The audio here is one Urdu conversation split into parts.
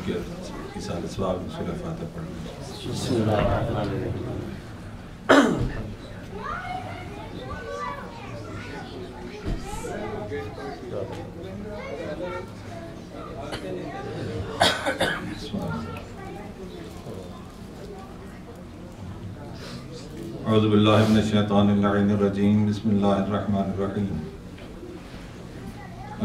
کے اصالت ثواب میں سورہ فاتحہ پڑھ لیں۔ بسم اللہ الرحمن الرحیم۔ اعوذ باللہ من الشیطان اللعین الرجیم، بسم اللہ الرحمن الرحیم،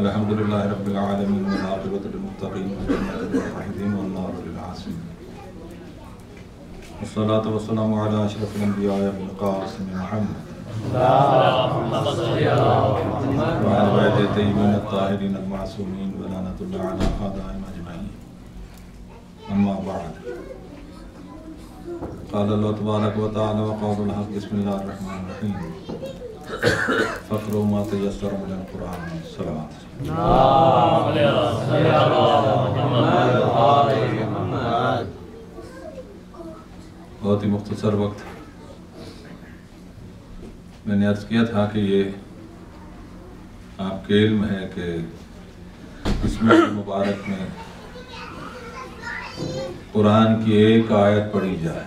الحمدللہ رب العالمین والعاقبۃ للمتقین والجنۃ للموحدین والنار للعاصین، والصلاۃ والسلام علی اشرف الانبیاء والقاسم محمد وعلى بیت الطیبین الطاہرین المعصومین ولعنۃ اللہ علی اعدائہم اجمعین، اما بعد، قال اللہ تبارک و تعالی وقول الحق، بسم اللہ الرحمن الرحیم، فقروا ما تیسر من القرآن، صلوات۔ بہت ہی مختصر وقت میں نے عرض کیا تھا کہ یہ آپ کے علم ہے کہ اس مبارک میں قرآن کی ایک آیت پڑھی جائے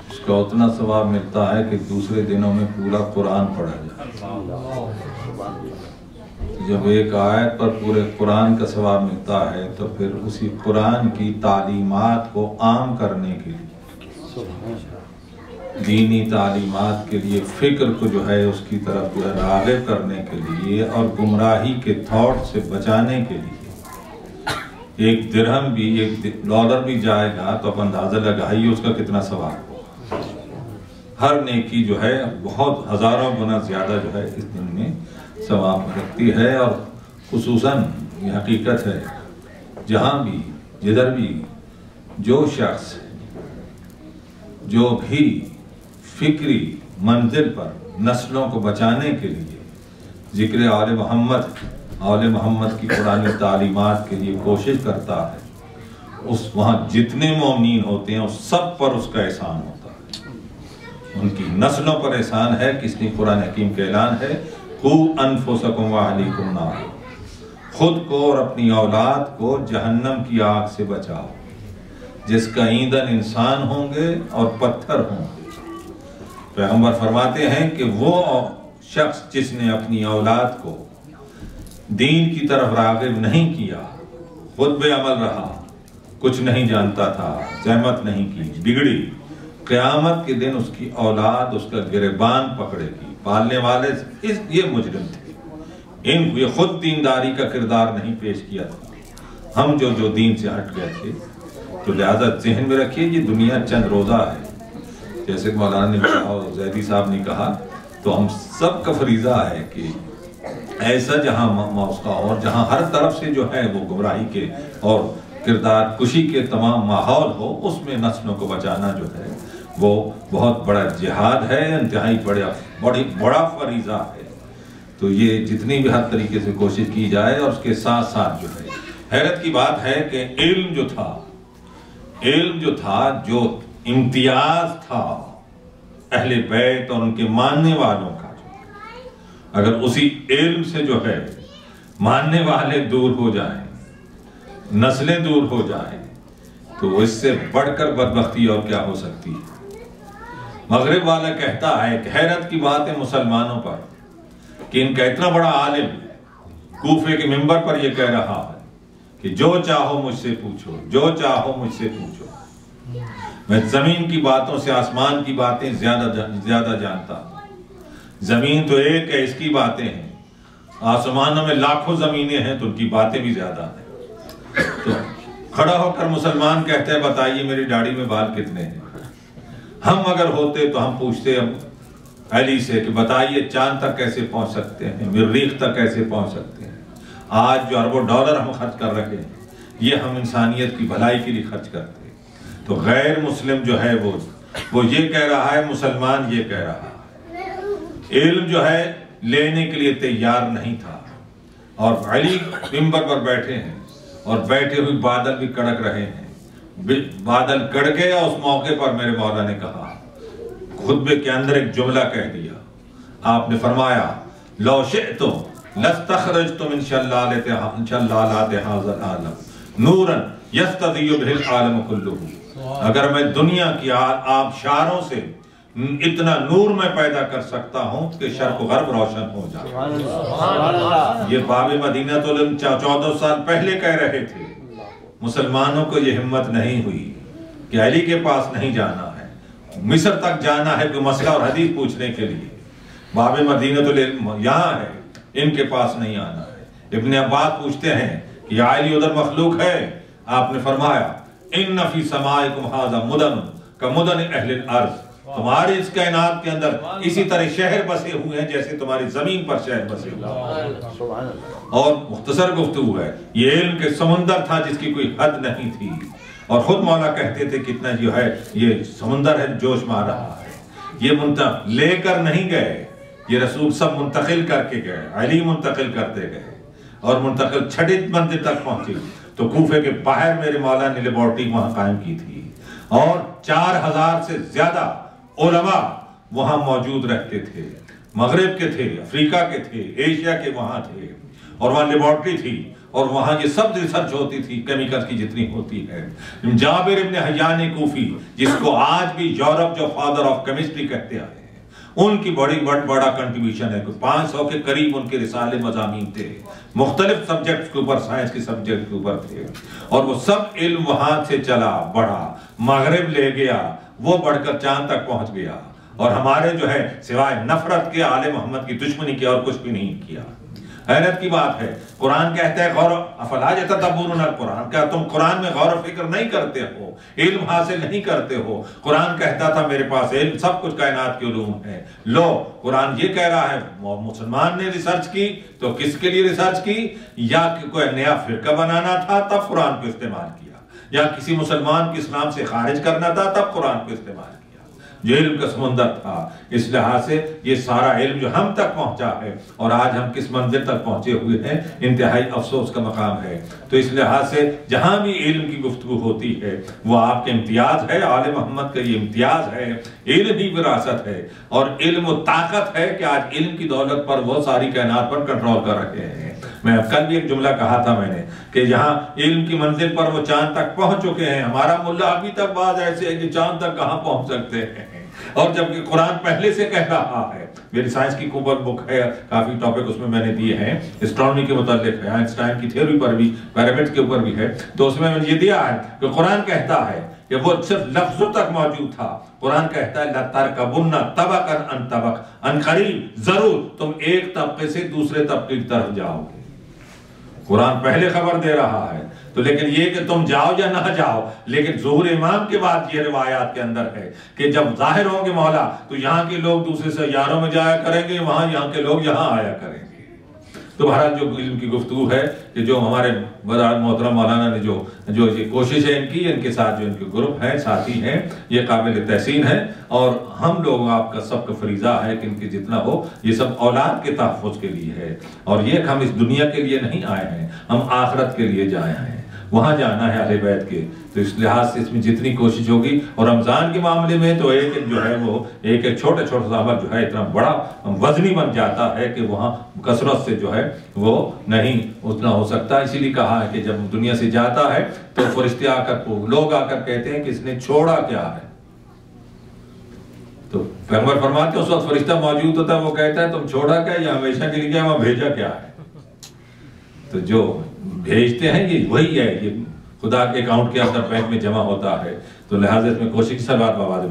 اس کا اتنا ثواب ملتا ہے کہ دوسرے دنوں میں پورا قرآن پڑھا جائے۔ جب ایک آیت پر پورے قرآن کا ثواب ملتا ہے تو پھر اسی قرآن کی تعلیمات کو عام کرنے کے لیے، دینی تعلیمات کے لیے، فکر کو جو ہے اس کی طرف جو ہے راغب کرنے کے لیے اور گمراہی کے تھاٹ سے بچانے کے لیے ایک درہم بھی، ایک ڈالر بھی جائے گا تو آپ اندازہ لگائیے اس کا کتنا ثواب ہو۔ ہر نیکی جو ہے بہت ہزاروں گنا زیادہ جو ہے اس دن میں ثواب رکھتی ہے، اور خصوصاً یہ حقیقت ہے جہاں بھی جدھر بھی جو شخص جو بھی فکری منزل پر نسلوں کو بچانے کے لیے ذکر آل محمد کی قرآنی تعلیمات کے لیے کوشش کرتا ہے، وہاں جتنے مومنین ہوتے ہیں اس سب پر اس کا احسان ہوتا ہے، ان کی نسلوں پر احسان ہے کہ اس لیے قرآن حکیم کا اعلان ہے، قُوا أَنفُسَكُمْ وَأَهْلِيكُمْ نَارًا، خود کو اور اپنی اولاد کو جہنم کی آگ سے بچاؤ جس کا ایندھن انسان ہوں گے اور پتھر ہوں گے۔ پیغمبر فرماتے ہیں کہ وہ شخص جس نے اپنی اولاد کو دین کی طرف راغب نہیں کیا، خود بے عمل رہا، کچھ نہیں جانتا تھا، زحمت نہیں کی، بگڑی، قیامت کے دن اس کی اولاد اس کا گریبان پکڑے گی، پالنے والے یہ مجرم تھے، یہ خود دینداری کا کردار نہیں پیش کیا تھا، ہم جو دین سے ہٹ گئے تھے۔ تو لہذا ذہن میں رکھیے یہ دنیا چند روزہ ہے، جیسے کہ مولانا نے کہا اور زیدی صاحب نے کہا، تو ہم سب کا فریضہ ہے کہ ایسا جہاں اس کا اور جہاں ہر طرف سے جو ہے وہ گمراہی کے اور کردار کشی کے تمام ماحول ہو، اس میں نسلوں کو بچانا جو ہے وہ بہت بڑا جہاد ہے، انتہائی بڑا فریضہ ہے۔ تو یہ جتنی بھی ہر طریقے سے کوشش کی جائے، اور اس کے ساتھ ساتھ جو ہے حیرت کی بات ہے کہ علم جو تھا جو امتیاز تھا اہل بیت اور ان کے ماننے والوں کا، اگر اسی علم سے جو ہے ماننے والے دور ہو جائیں، نسلیں دور ہو جائیں، تو اس سے بڑھ کر بدبختی اور کیا ہو سکتی ہے۔ مغرب والا کہتا ہے کہ حیرت کی بات ہے مسلمانوں پر کہ ان کا اتنا بڑا عالم کوفے کے منبر پر یہ کہہ رہا ہے کہ جو چاہو مجھ سے پوچھو، جو چاہو مجھ سے پوچھو، میں زمین کی باتوں سے آسمان کی باتیں زیادہ جانتا ہوں۔ زمین تو ایک ہے، اس کی باتیں ہیں، آسمانوں میں لاکھوں زمینیں ہیں تو ان کی باتیں بھی زیادہ ہیں۔ تو کھڑا ہو کر مسلمان کہتے ہیں بتائیے میری داڑھی میں بال کتنے ہیں؟ ہم اگر ہوتے تو ہم پوچھتے علی سے کہ بتائیے چاند تک کیسے پہنچ سکتے ہیں، مریخ تک کیسے پہنچ سکتے ہیں۔ آج جو اربوں ڈالر ہم خرچ کر رہے ہیں یہ ہم انسانیت کی بھلائی کے لیے خرچ کرتے ہیں۔ تو غیر مسلم جو ہے وہ یہ کہہ رہا ہے، مسلمان یہ کہہ رہا ہے، علم جو ہے لینے کے لیے تیار نہیں تھا، اور علی منبر پر بیٹھے ہیں اور بیٹھے ہوئے بادل بھی کڑک رہے ہیں، بادل کڑ گیا۔ اس موقع پر میرے مولا نے کہا، خطبے کے اندر ایک جملہ کہہ دیا، آپ نے فرمایا لو شئتم لستخرجت من شلالات هذا العالم نورا یستضیء بہ العالم کلہ، اگر میں دنیا کی آبشاروں سے اتنا نور میں پیدا کر سکتا ہوں کہ شرق و غرب روشن ہو جائے۔ یہ باب مدینہ تو 14 سال پہلے کہہ رہے تھے، مسلمانوں کو یہ ہمت نہیں ہوئی کہ علی کے پاس نہیں جانا ہے، مصر تک جانا ہے کوئی مسئلہ اور حدیث پوچھنے کے لیے، باب مدینہ تو یہاں ہے، ان کے پاس نہیں آنا ہے۔ ابن عباس پوچھتے ہیں کہ علی ادھر مخلوق ہے، آپ نے فرمایا ان فی سمائکم ھذا مدن کمدن اہل الارض، تمہاری اس کائنات کے اندر اسی طرح شہر بسے ہوئے ہیں جیسے تمہاری زمین پر شہر بسے ہوئے ہیں۔ اور مختصر گفتگو ہے، یہ علم کے سمندر تھا جس کی کوئی حد نہیں تھی، اور خود مولا کہتے تھے کتنا جو ہے یہ سمندر ہے جوش مار رہا ہے، یہ لے کر نہیں گئے، یہ رسول سب منتقل کر کے گئے، علی منتقل کرتے گئے اور منتقل چھٹی منزل تک پہنچی تو کوفے کے باہر میرے مولا نے لیبارٹری وہاں قائم کی تھی، اور 4000 سے زیادہ علماء وہاں موجود رہتے تھے، مغرب کے تھے، افریقہ کے تھے، ایشیا کے وہاں تھے، اور وہاں لیبارٹری تھی، اور وہاں یہ سب ریسرچ ہوتی تھی کیمیکل کی جتنی ہوتی ہے۔ جابر ابن حیان کوفی جس کو آج بھی یورپ جو فادر آف کیمسٹری کہتے آئے ہیں، ان کی بڑا کنٹریبیوشن ہے، 500 کے قریب ان کے رسالے مضامین تھے، مختلف سبجیکٹس کے اوپر، سائنس کے سبجیکٹ کے اوپر تھے، اور وہ سب علم وہاں سے چلا بڑھا، مغرب لے گیا، وہ بڑھ کر چاند تک پہنچ گیا، اور ہمارے جو ہے سوائے نفرت کے آل محمد کی دشمنی کی اور کچھ بھی نہیں کیا۔ حیرت کی بات ہے، قرآن کہتا ہے غور افلا یتدبرون القرآن، کیا تم قرآن میں غور و فکر نہیں کرتے ہو، علم حاصل نہیں کرتے ہو؟ قرآن کہتا تھا میرے پاس علم سب کچھ کائنات کے علوم ہے، لو قرآن یہ کہہ رہا ہے مسلمان نے ریسرچ کی تو کس کے لیے ریسرچ کی؟ یا کہ کوئی نیا فرقہ بنانا تھا تب قرآن کو استعمال کیا، یا کسی مسلمان کو اسلام سے خارج کرنا تھا تب قرآن کو استعمال کیا۔ جو علم کا سمندر تھا، اس لحاظ سے یہ سارا علم جو ہم تک پہنچا ہے اور آج ہم کس منزل تک پہنچے ہوئے ہیں، انتہائی افسوس کا مقام ہے۔ تو اس لحاظ سے جہاں بھی علم کی گفتگو ہوتی ہے وہ آپ کے امتیاز ہے، آل محمد کا یہ امتیاز ہے، علم ہی وراثت ہے، اور علم و طاقت ہے کہ آج علم کی دولت پر وہ ساری کائنات پر کنٹرول کر رہے ہیں۔ میں کل بھی ایک جملہ کہا تھا میں نے کہ جہاں علم کی منزل پر وہ چاند تک پہنچ چکے ہیں، ہمارا ملا ابھی تک بعض ایسے ہے کہ چاند تک کہاں پہنچ سکتے ہیں، اور جبکہ قرآن پہلے سے کہہ رہا ہے۔ میری سائنس کی کوبر بک ہے، کافی ٹاپک اس میں نے دیے ہیں، اسٹرانومی کے متعلق ہے، آئنسٹائن کی تھیوری پر بھی، پیرامڈ کے اوپر بھی ہے، تو اس میں نے یہ دیا ہے کہ قرآن کہتا ہے کہ وہ صرف لفظوں تک موجود تھا، قرآن کہتا ہے لَتَرْكَبُنَّ طَبَقًا عَنْ طَبَقٍ، ان قریب ضرور تم ایک طبقے سے دوسرے طبقے کی طرف جاؤ گے۔ قرآن پہلے خبر دے رہا ہے، تو لیکن یہ کہ تم جاؤ یا نہ جاؤ، لیکن ظہور امام کے بعد یہ روایات کے اندر ہے کہ جب ظاہر ہوں گے مولا تو یہاں کے لوگ دوسرے سیاروں میں جایا کریں گے، وہاں یہاں کے لوگ یہاں آیا کریں گے۔ تو بہرحال جو علم کی گفتگو ہے کہ جو ہمارے محترم مولانا نے جو یہ کوشش ہے ان کی، ان کے ساتھ جو ان کے گروپ ہیں، ساتھی ہیں، یہ قابل تحسین ہے، اور ہم لوگ آپ کا سب کا فریضہ ہے کہ ان کی جتنا ہو یہ سب اولاد کے تحفظ کے لیے ہے، اور یہ کہ ہم اس دنیا کے لیے نہیں آئے ہیں، ہم آخرت کے لیے جائے ہیں، وہاں جانا ہے اہل بیت کے۔ تو اس لحاظ سے اس میں جتنی کوشش ہوگی، اور رمضان کے معاملے میں تو ایک جو ہے وہ ایک چھوٹا چھوٹا عمل جو ہے اتنا بڑا وزنی بن جاتا ہے کہ وہاں کثرت سے جو ہے وہ نہیں اتنا ہو سکتا۔ اسی لیے کہا ہے کہ جب دنیا سے جاتا ہے تو فرشتے آ کر لوگ آ کر کہتے ہیں کہ اس نے چھوڑا کیا ہے، تو پیغمبر فرماتے ہیں اس وقت فرشتہ موجود ہوتا ہے، وہ کہتا ہے تم چھوڑا کیا یا ہمیشہ کے لیے کیا، وہاں بھیجا کیا ہے؟ تو جو بھیجتے ہیں یہ وہی ہے، یہ خدا کے اکاؤنٹ کے اندر بینک میں جمع ہوتا ہے۔ تو لہٰذا اس میں کوشش سے بات بابا